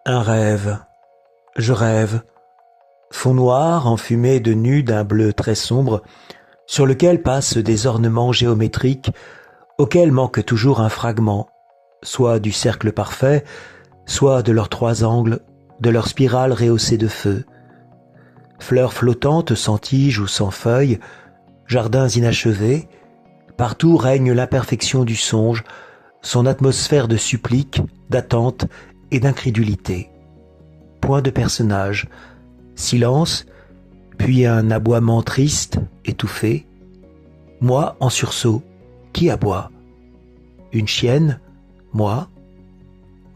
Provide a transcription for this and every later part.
Un rêve, je rêve, fond noir enfumé de nus d'un bleu très sombre, sur lequel passent des ornements géométriques auxquels manque toujours un fragment, soit du cercle parfait, soit de leurs trois angles, de leur spirale rehaussée de feu. Fleurs flottantes sans tige ou sans feuilles, jardins inachevés, partout règne l'imperfection du songe, son atmosphère de supplique, d'attente et d'incrédulité. Point de personnage, silence, puis un aboiement triste, étouffé. Moi en sursaut, qui aboie? Une chienne? Moi?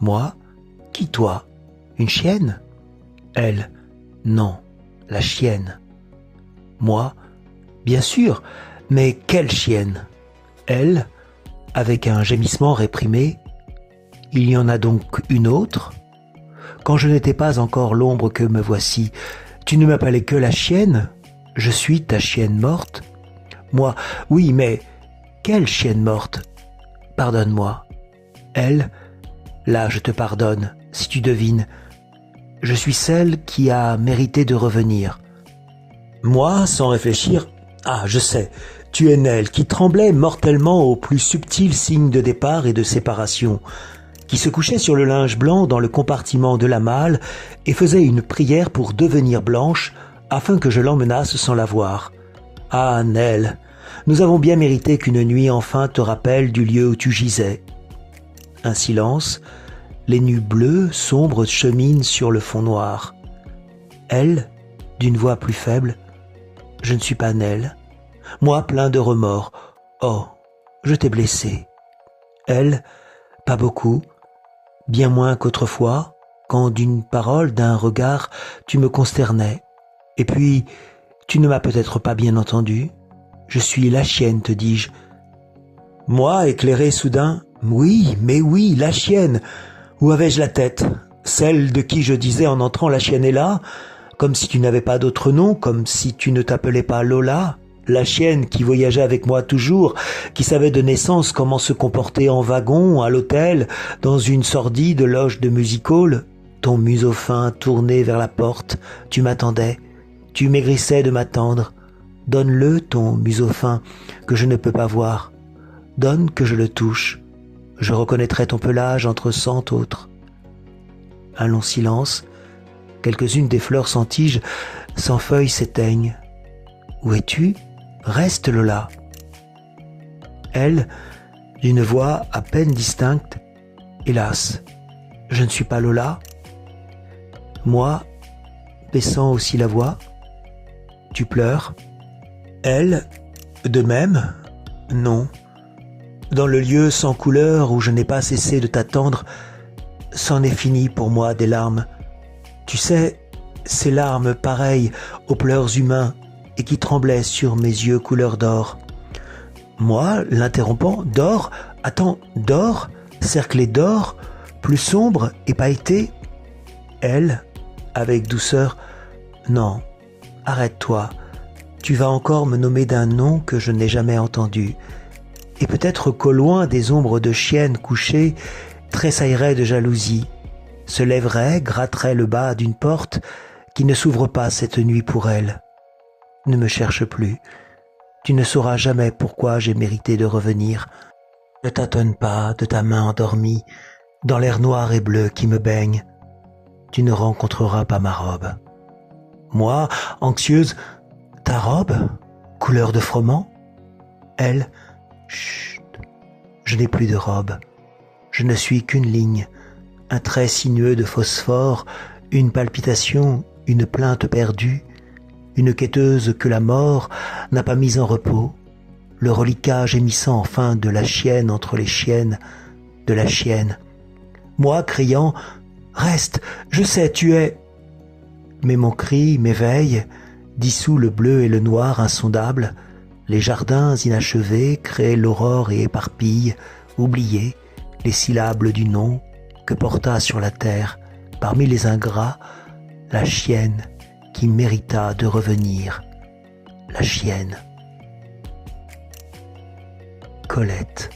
Moi? Qui toi? Une chienne? Elle? Non, la chienne. Moi? Bien sûr, mais quelle chienne? Elle? Avec un gémissement réprimé. Il y en a donc une autre? Quand je n'étais pas encore l'ombre que me voici, tu ne m'appelais que la chienne? Je suis ta chienne morte? Moi, oui, mais quelle chienne morte? Pardonne-moi. Elle? Là, je te pardonne, si tu devines. Je suis celle qui a mérité de revenir. Moi, sans réfléchir, ah, je sais, tu es Nell, qui tremblait mortellement au plus subtil signe de départ et de séparation, qui se couchait sur le linge blanc dans le compartiment de la malle et faisait une prière pour devenir blanche afin que je l'emmenasse sans la voir. Ah, Nell, nous avons bien mérité qu'une nuit enfin te rappelle du lieu où tu gisais. Un silence, les nues bleues, sombres cheminent sur le fond noir. Elle, d'une voix plus faible, je ne suis pas Nell. Moi, plein de remords. Oh, je t'ai blessé. Elle, pas beaucoup, bien moins qu'autrefois, quand d'une parole, d'un regard, tu me consternais. Et puis, tu ne m'as peut-être pas bien entendu. Je suis la chienne, te dis-je. Moi, éclairé soudain, oui, mais oui, la chienne. Où avais-je la tête? Celle de qui je disais en entrant, la chienne est là, comme si tu n'avais pas d'autre nom, comme si tu ne t'appelais pas Lola, la chienne qui voyageait avec moi toujours, qui savait de naissance comment se comporter en wagon, à l'hôtel, dans une sordide loge de music-hall. Ton museau fin tourné vers la porte, tu m'attendais, tu maigrissais de m'attendre. Donne-le, ton museau fin, que je ne peux pas voir. Donne que je le touche. Je reconnaîtrai ton pelage entre cent autres. Un long silence. Quelques-unes des fleurs sans tige, sans feuilles s'éteignent. Où es-tu? Reste, Lola. Elle, d'une voix à peine distincte. Hélas, je ne suis pas Lola. Moi, baissant aussi la voix. Tu pleures? Elle, de même? Non. Dans le lieu sans couleur où je n'ai pas cessé de t'attendre, c'en est fini pour moi des larmes. Tu sais, ces larmes pareilles aux pleurs humains et qui tremblaient sur mes yeux couleur d'or. Moi, l'interrompant, d'or? Attends, d'or? Cerclé d'or? Plus sombre et pailleté? Elle, avec douceur, non, arrête-toi. Tu vas encore me nommer d'un nom que je n'ai jamais entendu. Et peut-être qu'au loin des ombres de chiennes couchées tressailleraient de jalousie, se lèveraient, gratteraient le bas d'une porte qui ne s'ouvre pas cette nuit pour elle. Ne me cherche plus, tu ne sauras jamais pourquoi j'ai mérité de revenir. Ne tâtonne pas de ta main endormie dans l'air noir et bleu qui me baigne. Tu ne rencontreras pas ma robe. Moi, anxieuse, ta robe, couleur de froment? Elle, chut, je n'ai plus de robe. Je ne suis qu'une ligne, un trait sinueux de phosphore, une palpitation, une plainte perdue, une quêteuse que la mort n'a pas mise en repos, le reliquat gémissant enfin de la chienne entre les chiennes, de la chienne. Moi, criant, reste, je sais, tu es... Mais mon cri m'éveille, dissout le bleu et le noir insondable, les jardins inachevés créent l'aurore et éparpillent, oubliés, les syllabes du nom que porta sur la terre, parmi les ingrats, la chienne qui mérita de revenir, la chienne. Colette.